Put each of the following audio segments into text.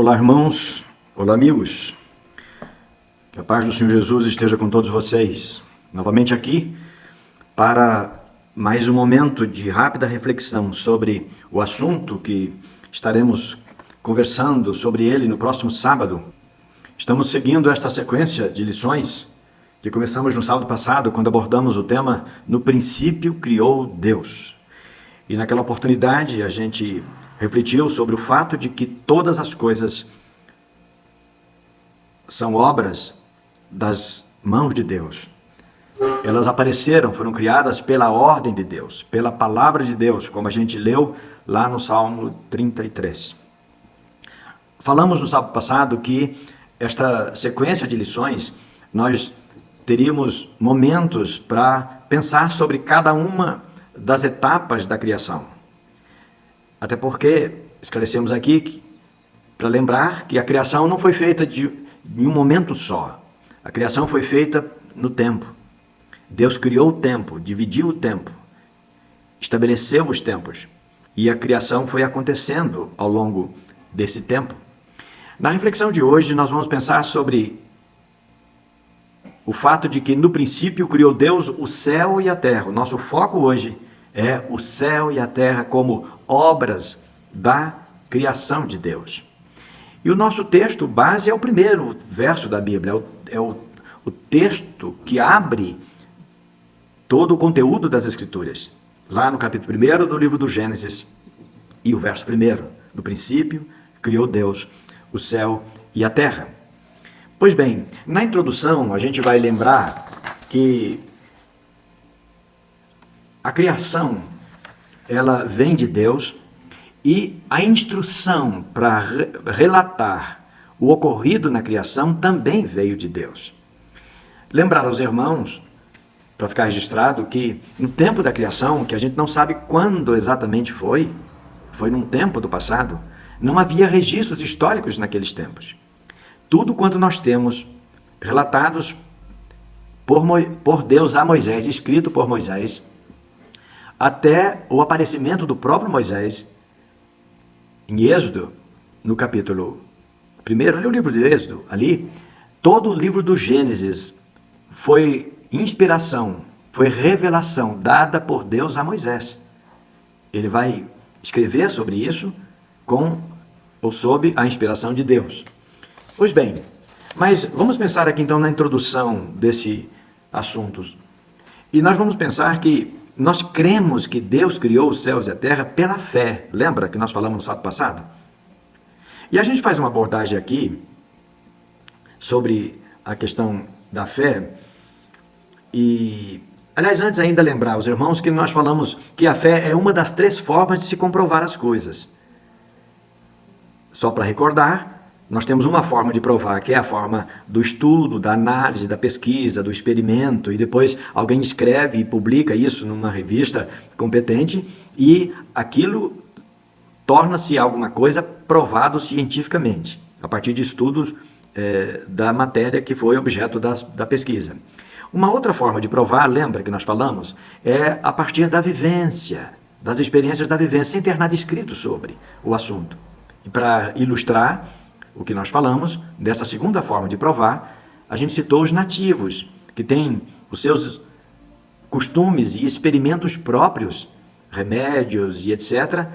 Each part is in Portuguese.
Olá, irmãos. Olá, amigos. Que a paz do Senhor Jesus esteja com todos vocês. Novamente aqui para mais um momento de rápida reflexão sobre o assunto que estaremos conversando sobre ele no próximo sábado. Estamos seguindo esta sequência de lições que começamos no sábado passado, quando abordamos o tema "No princípio criou Deus". E naquela oportunidade a gente refletiu sobre o fato de que todas as coisas são obras das mãos de Deus. Elas apareceram, foram criadas pela ordem de Deus, pela palavra de Deus, como a gente leu lá no Salmo 33. Falamos no sábado passado que esta sequência de lições, nós teríamos momentos para pensar sobre cada uma das etapas da criação. Até porque esclarecemos aqui para lembrar que a criação não foi feita em um momento só. A criação foi feita no tempo. Deus criou o tempo, dividiu o tempo, estabeleceu os tempos. E a criação foi acontecendo ao longo desse tempo. Na reflexão de hoje, nós vamos pensar sobre o fato de que no princípio criou Deus o céu e a terra. O nosso foco hoje é o céu e a terra como obras da criação de Deus. E o nosso texto base é o primeiro verso da Bíblia, é o texto que abre todo o conteúdo das Escrituras. Lá no capítulo 1 do livro do Gênesis, e o verso 1, no princípio criou Deus o céu e a terra. Pois bem, na introdução a gente vai lembrar que a criação, ela vem de Deus, e a instrução para relatar o ocorrido na criação também veio de Deus. Lembrar aos irmãos, para ficar registrado, que no tempo da criação, que a gente não sabe quando exatamente foi num tempo do passado, não havia registros históricos naqueles tempos. Tudo quanto nós temos relatados por Deus a Moisés, escrito por Moisés, até o aparecimento do próprio Moisés, em Êxodo, no capítulo 1, o livro de Êxodo, ali, todo o livro do Gênesis foi inspiração, foi revelação dada por Deus a Moisés. Ele vai escrever sobre isso com ou sob a inspiração de Deus. Pois bem, mas vamos pensar aqui então na introdução desse assunto. E nós vamos pensar que nós cremos que Deus criou os céus e a terra pela fé. Lembra que nós falamos no sábado passado? E a gente faz uma abordagem aqui sobre a questão da fé. E, aliás, antes ainda lembrar os irmãos que nós falamos que a fé é uma das 3 formas de se comprovar as coisas. Só para recordar, nós temos uma forma de provar, que é a forma do estudo, da análise, da pesquisa, do experimento, e depois alguém escreve e publica isso numa revista competente, e aquilo torna-se alguma coisa provado cientificamente, a partir de estudos da matéria que foi objeto da pesquisa. Uma outra forma de provar, lembra que nós falamos, é a partir da vivência, das experiências da vivência, sem ter nada escrito sobre o assunto. E para ilustrar o que nós falamos, dessa segunda forma de provar, a gente citou os nativos, que têm os seus costumes e experimentos próprios, remédios e etc.,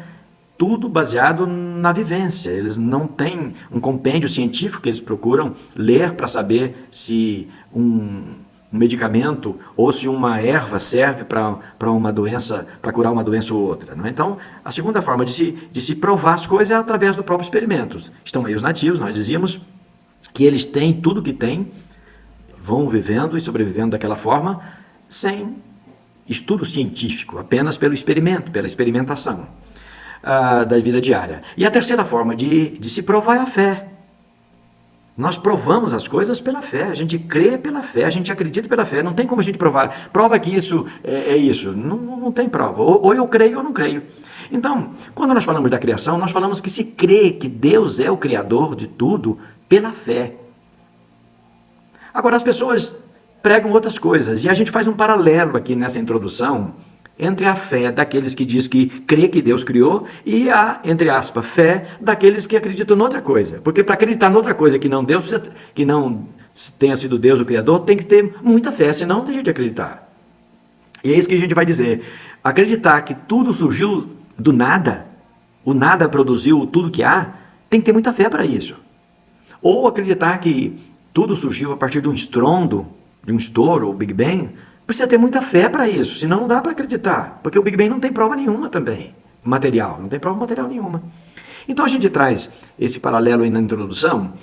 tudo baseado na vivência. Eles não têm um compêndio científico que eles procuram ler para saber se um medicamento ou se uma erva serve para uma doença, para curar uma doença ou outra. Não é? Então, a segunda forma de se provar as coisas é através do próprio experimento. Estão aí os nativos, nós dizíamos que eles têm tudo que têm, vão vivendo e sobrevivendo daquela forma, sem estudo científico, apenas pelo experimento, pela experimentação da vida diária. E a terceira forma de se provar é a fé. Nós provamos as coisas pela fé, a gente crê pela fé, a gente acredita pela fé, não tem como a gente provar. Prova que isso é isso, não tem prova, ou eu creio ou não creio. Então, quando nós falamos da criação, nós falamos que se crê que Deus é o Criador de tudo pela fé. Agora, as pessoas pregam outras coisas, e a gente faz um paralelo aqui nessa introdução entre a fé daqueles que diz que crê que Deus criou e a, entre aspas, fé daqueles que acreditam noutra coisa. Porque para acreditar noutra coisa que não Deus, que não tenha sido Deus o Criador, tem que ter muita fé, senão não tem jeito de acreditar. E é isso que a gente vai dizer. Acreditar que tudo surgiu do nada, o nada produziu tudo que há, tem que ter muita fé para isso. Ou acreditar que tudo surgiu a partir de um estrondo, de um estouro, o Big Bang, precisa ter muita fé para isso, senão não dá para acreditar, porque o Big Bang não tem prova nenhuma também, material, não tem prova material nenhuma. Então a gente traz esse paralelo aí na introdução,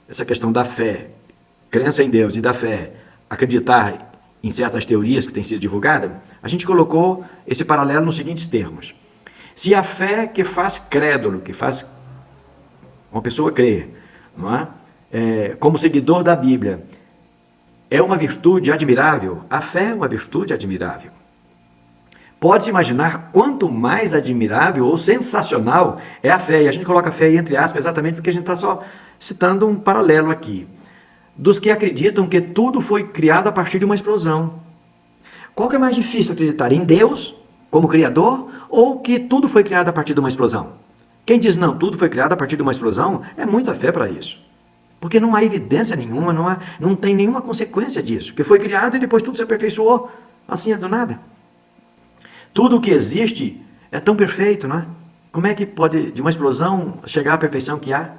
essa questão da fé, crença em Deus e da fé, acreditar em certas teorias que têm sido divulgadas, a gente colocou esse paralelo nos seguintes termos. Se a fé que faz crédulo, que faz uma pessoa crer, não é? Como seguidor da Bíblia, é uma virtude admirável, a fé é uma virtude admirável. Pode-se imaginar quanto mais admirável ou sensacional é a fé, e a gente coloca a fé aí entre aspas exatamente porque a gente está só citando um paralelo aqui, dos que acreditam que tudo foi criado a partir de uma explosão. Qual que é mais difícil acreditar? Em Deus, como Criador, ou que tudo foi criado a partir de uma explosão? Quem diz não, tudo foi criado a partir de uma explosão, é muita fé para isso. Porque não há evidência nenhuma, não tem nenhuma consequência disso. Que foi criado e depois tudo se aperfeiçoou, assim é do nada. Tudo o que existe é tão perfeito, não é? Como é que pode, de uma explosão, chegar à perfeição que há?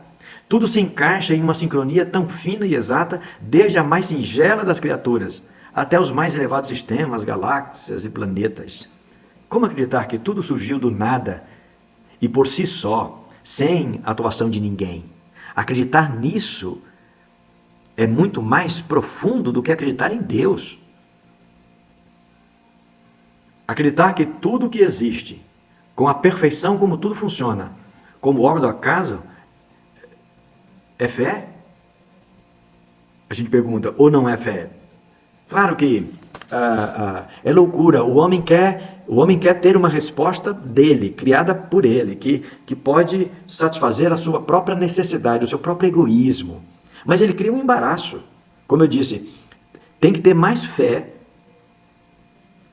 Tudo se encaixa em uma sincronia tão fina e exata, desde a mais singela das criaturas, até os mais elevados sistemas, galáxias e planetas. Como acreditar que tudo surgiu do nada e por si só, sem atuação de ninguém? Acreditar nisso é muito mais profundo do que acreditar em Deus. Acreditar que tudo que existe, com a perfeição como tudo funciona, como obra do acaso, é fé? A gente pergunta, ou não é fé? Claro que é loucura. O homem quer ter uma resposta dele, criada por ele, que pode satisfazer a sua própria necessidade, o seu próprio egoísmo. Mas ele cria um embaraço. Como eu disse, tem que ter mais fé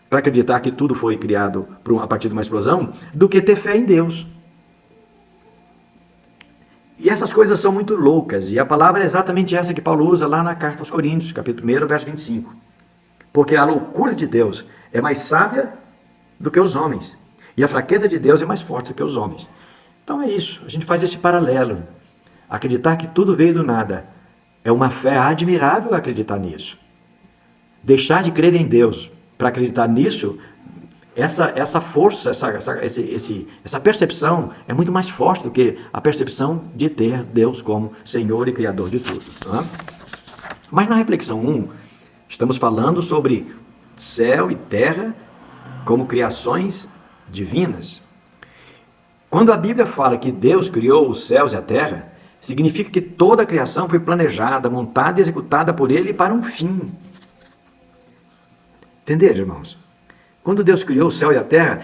para acreditar que tudo foi criado a partir de uma explosão, do que ter fé em Deus. E essas coisas são muito loucas, e a palavra é exatamente essa que Paulo usa lá na carta aos Coríntios, capítulo 1, verso 25. Porque a loucura de Deus é mais sábia do que os homens, e a fraqueza de Deus é mais forte do que os homens. Então é isso, a gente faz esse paralelo. Acreditar que tudo veio do nada é uma fé admirável acreditar nisso. Deixar de crer em Deus para acreditar nisso, essa força, essa percepção é muito mais forte do que a percepção de ter Deus como Senhor e Criador de tudo. Não é? Mas na reflexão 1, estamos falando sobre céu e terra como criações divinas. Quando a Bíblia fala que Deus criou os céus e a terra, significa que toda a criação foi planejada, montada e executada por Ele para um fim. Entenderam, irmãos? Quando Deus criou o céu e a terra,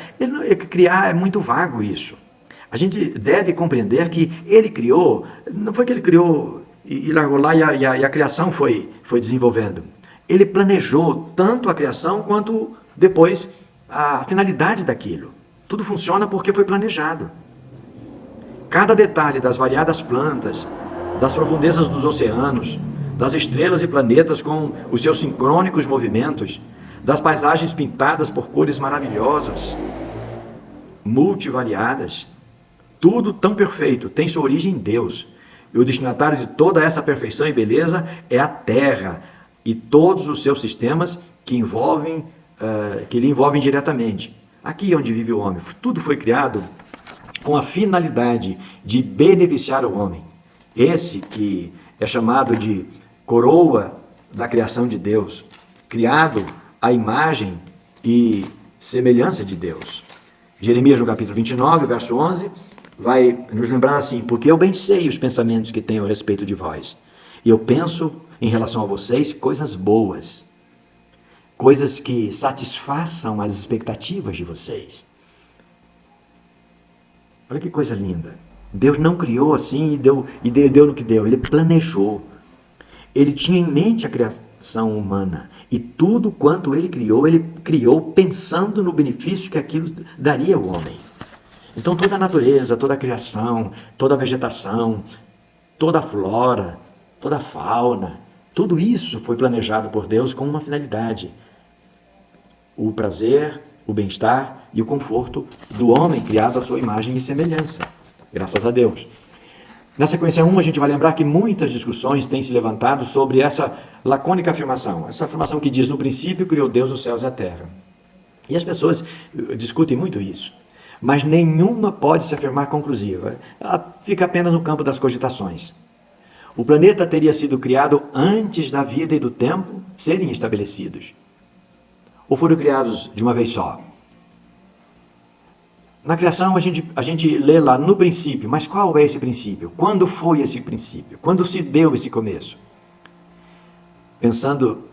criar é muito vago isso. A gente deve compreender que Ele criou, não foi que Ele criou e largou lá e a criação foi desenvolvendo. Ele planejou tanto a criação quanto depois a finalidade daquilo. Tudo funciona porque foi planejado. Cada detalhe das variadas plantas, das profundezas dos oceanos, das estrelas e planetas com os seus sincrônicos movimentos, das paisagens pintadas por cores maravilhosas, multivariadas, tudo tão perfeito, tem sua origem em Deus. E o destinatário de toda essa perfeição e beleza é a Terra e todos os seus sistemas que lhe envolvem diretamente. Aqui é onde vive o homem. Tudo foi criado com a finalidade de beneficiar o homem. Esse que é chamado de coroa da criação de Deus, criado à imagem e semelhança de Deus. Jeremias, no capítulo 29, verso 11, vai nos lembrar assim: porque eu bem sei os pensamentos que tenho a respeito de vós. E eu penso em relação a vocês coisas boas, coisas que satisfaçam as expectativas de vocês. Olha que coisa linda. Deus não criou assim e deu no que deu. Ele planejou. Ele tinha em mente criação humana. E tudo quanto ele criou pensando no benefício que aquilo daria ao homem. Então toda a natureza, toda a criação, toda a vegetação, toda a flora, toda a fauna, tudo isso foi planejado por Deus com uma finalidade: o prazer, o bem-estar e o conforto do homem criado à sua imagem e semelhança. Graças a Deus. Na sequência 1, a gente vai lembrar que muitas discussões têm se levantado sobre essa lacônica afirmação. Essa afirmação que diz: no princípio criou Deus os céus e a terra. E as pessoas discutem muito isso. Mas nenhuma pode se afirmar conclusiva. Ela fica apenas no campo das cogitações. O planeta teria sido criado antes da vida e do tempo serem estabelecidos. Ou foram criados de uma vez só? Na criação a gente lê lá no princípio, mas qual é esse princípio? Quando foi esse princípio? Quando se deu esse começo? Pensando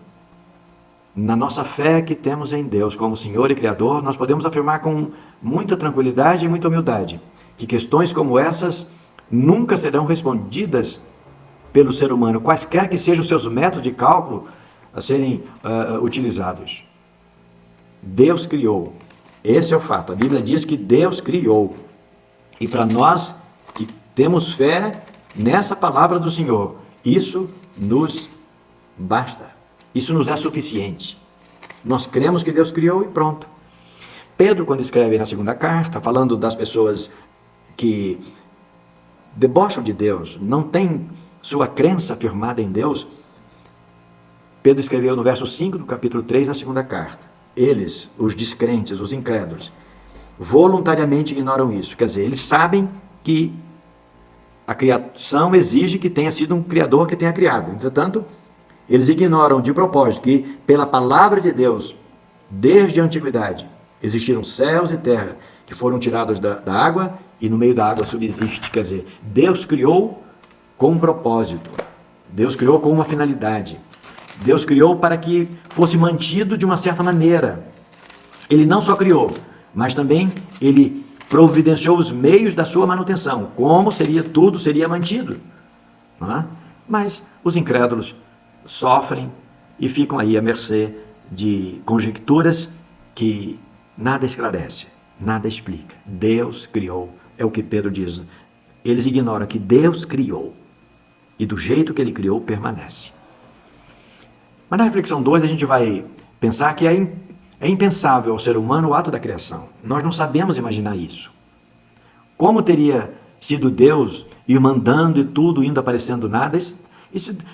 na nossa fé que temos em Deus como Senhor e Criador, nós podemos afirmar com muita tranquilidade e muita humildade que questões como essas nunca serão respondidas pelo ser humano, quaisquer que sejam os seus métodos de cálculo a serem utilizados. Deus criou. Esse é o fato. A Bíblia diz que Deus criou. E para nós que temos fé nessa palavra do Senhor, isso nos basta. Isso nos é suficiente. Nós cremos que Deus criou e pronto. Pedro, quando escreve na segunda carta, falando das pessoas que debocham de Deus, não têm sua crença firmada em Deus, Pedro escreveu no verso 5 do capítulo 3 da segunda carta: eles, os descrentes, os incrédulos, voluntariamente ignoram isso. Quer dizer, eles sabem que a criação exige que tenha sido um criador que tenha criado. Entretanto, eles ignoram de propósito que, pela palavra de Deus, desde a antiguidade, existiram céus e terra que foram tirados da água e no meio da água subsiste. Quer dizer, Deus criou com um propósito. Deus criou com uma finalidade. Deus criou para que fosse mantido de uma certa maneira. Ele não só criou, mas também ele providenciou os meios da sua manutenção. Como tudo seria mantido. Não é? Mas os incrédulos sofrem e ficam aí à mercê de conjecturas que nada esclarece, nada explica. Deus criou, é o que Pedro diz. Eles ignoram que Deus criou e do jeito que ele criou permanece. Mas na reflexão 2 a gente vai pensar que é impensável ao ser humano o ato da criação. Nós não sabemos imaginar isso. Como teria sido Deus ir mandando e tudo indo aparecendo nada?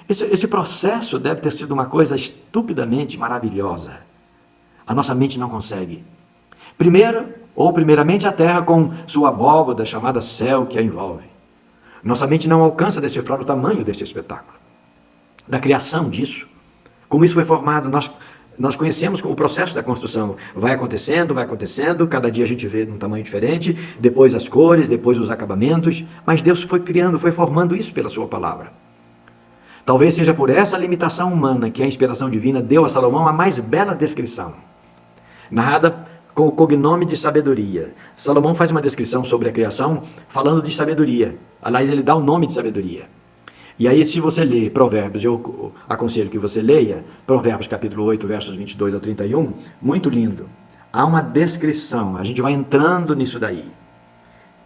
Esse processo deve ter sido uma coisa estupidamente maravilhosa. A nossa mente não consegue. Primeiramente a terra com sua abóbada chamada céu que a envolve. Nossa mente não alcança decifrar o tamanho desse espetáculo. Da criação disso. Como isso foi formado, nós conhecemos o processo da construção. Vai acontecendo, cada dia a gente vê um tamanho diferente, depois as cores, depois os acabamentos, mas Deus foi criando, foi formando isso pela sua palavra. Talvez seja por essa limitação humana que a inspiração divina deu a Salomão a mais bela descrição. Narrada com o cognome de sabedoria. Salomão faz uma descrição sobre a criação falando de sabedoria. Aliás, ele dá o nome de sabedoria. E aí, se você lê Provérbios, eu aconselho que você leia Provérbios capítulo 8, versos 22 ao 31, muito lindo. Há uma descrição, a gente vai entrando nisso daí.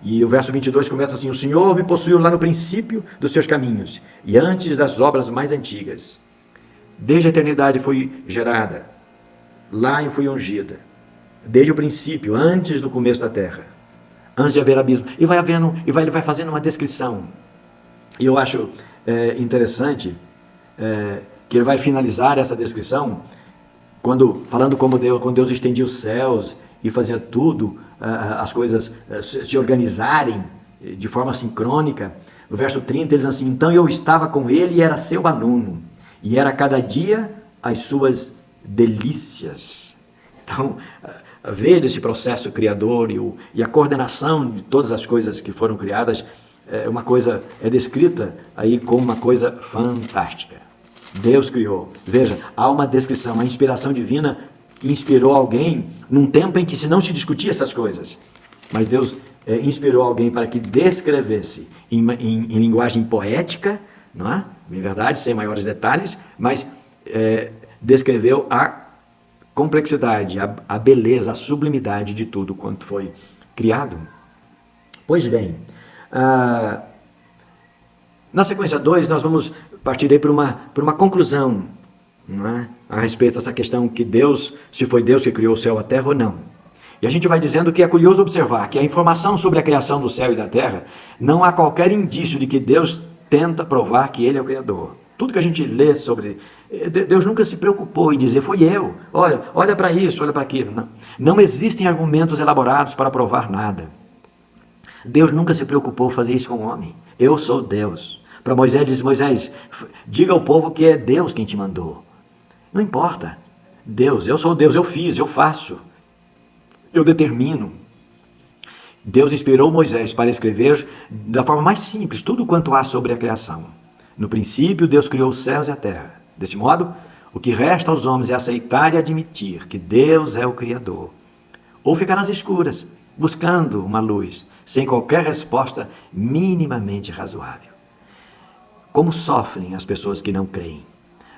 E o verso 22 começa assim: o Senhor me possuiu lá no princípio dos seus caminhos, e antes das obras mais antigas. Desde a eternidade fui gerada, lá eu fui ungida. Desde o princípio, antes do começo da terra, antes de haver abismo. E ele vai fazendo uma descrição. E eu acho interessante que ele vai finalizar essa descrição falando como Deus estendia os céus e fazia tudo, as coisas se organizarem de forma sincrônica. No verso 30 ele diz assim: então eu estava com ele e era seu aluno, e era cada dia as suas delícias. Então, ver esse processo criador e a coordenação de todas as coisas que foram criadas é descrita aí como uma coisa fantástica. Deus criou. Veja, há uma descrição, a inspiração divina inspirou alguém num tempo em que se não se discutia essas coisas. Mas Deus inspirou alguém para que descrevesse em linguagem poética, não é? Em verdade, sem maiores detalhes, mas descreveu a complexidade, a beleza, a sublimidade de tudo quanto foi criado. Pois bem, na sequência 2, nós vamos partir aí por uma conclusão, não é? A respeito dessa questão que Deus, se foi Deus que criou o céu e a terra ou não. E a gente vai dizendo que é curioso observar que a informação sobre a criação do céu e da terra, não há qualquer indício de que Deus tenta provar que Ele é o Criador. Tudo que a gente lê sobre... Deus nunca se preocupou em dizer, foi eu, olha para isso, olha para aquilo. Não. Não existem argumentos elaborados para provar nada. Deus nunca se preocupou em fazer isso com o homem. Eu sou Deus. Para Moisés, diz, Moisés, diga ao povo que é Deus quem te mandou. Não importa. Deus, eu sou Deus, eu fiz, eu faço. Eu determino. Deus inspirou Moisés para escrever da forma mais simples tudo quanto há sobre a criação. No princípio, Deus criou os céus e a terra. Desse modo, o que resta aos homens é aceitar e admitir que Deus é o Criador. Ou ficar nas escuras, buscando uma luz, sem qualquer resposta minimamente razoável. Como sofrem as pessoas que não creem?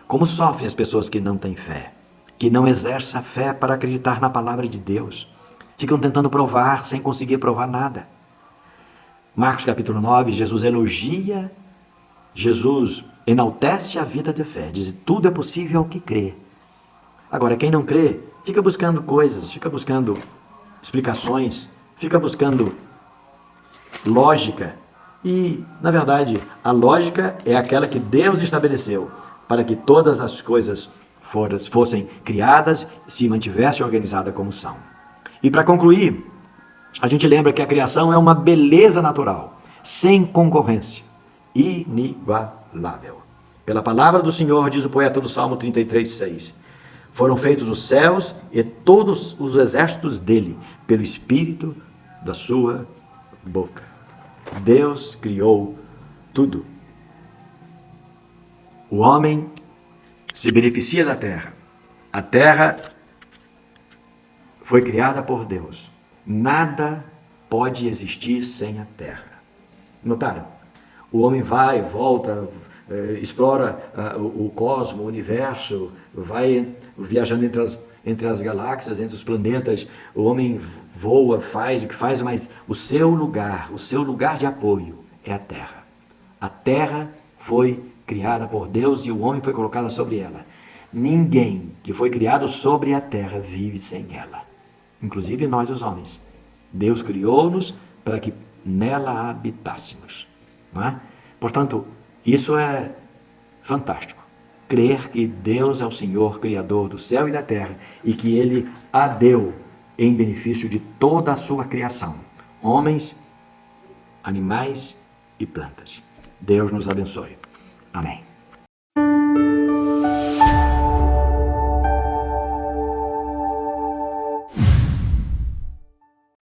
Como sofrem as pessoas que não têm fé? Que não exercem a fé para acreditar na palavra de Deus? Ficam tentando provar sem conseguir provar nada. Marcos capítulo 9, Jesus elogia, Jesus enaltece a vida de fé, diz, tudo é possível ao que crê. Agora, quem não crê, fica buscando coisas, fica buscando explicações, fica buscando lógica. E, na verdade, a lógica é aquela que Deus estabeleceu para que todas as coisas fossem criadas e se mantivessem organizadas como são. E para concluir, a gente lembra que a criação é uma beleza natural, sem concorrência, inigualável. Pela palavra do Senhor, diz o poeta do Salmo 33:6, foram feitos os céus e todos os exércitos dele, pelo Espírito da sua boca. Deus criou tudo. O homem se beneficia da terra. A terra foi criada por Deus. Nada pode existir sem a terra. Notaram? O homem vai, volta, explora o cosmos, o universo, vai viajando entre as galáxias, entre os planetas. O homem voa, faz o que faz, mas o seu lugar de apoio é a terra. A terra foi criada por Deus e o homem foi colocado sobre ela. Ninguém que foi criado sobre a terra vive sem ela. Inclusive nós, os homens. Deus criou-nos para que nela habitássemos. Não é? Portanto, isso é fantástico. Crer que Deus é o Senhor, Criador do céu e da terra, e que Ele a deu em benefício de toda a sua criação. Homens, animais e plantas. Deus nos abençoe. Amém.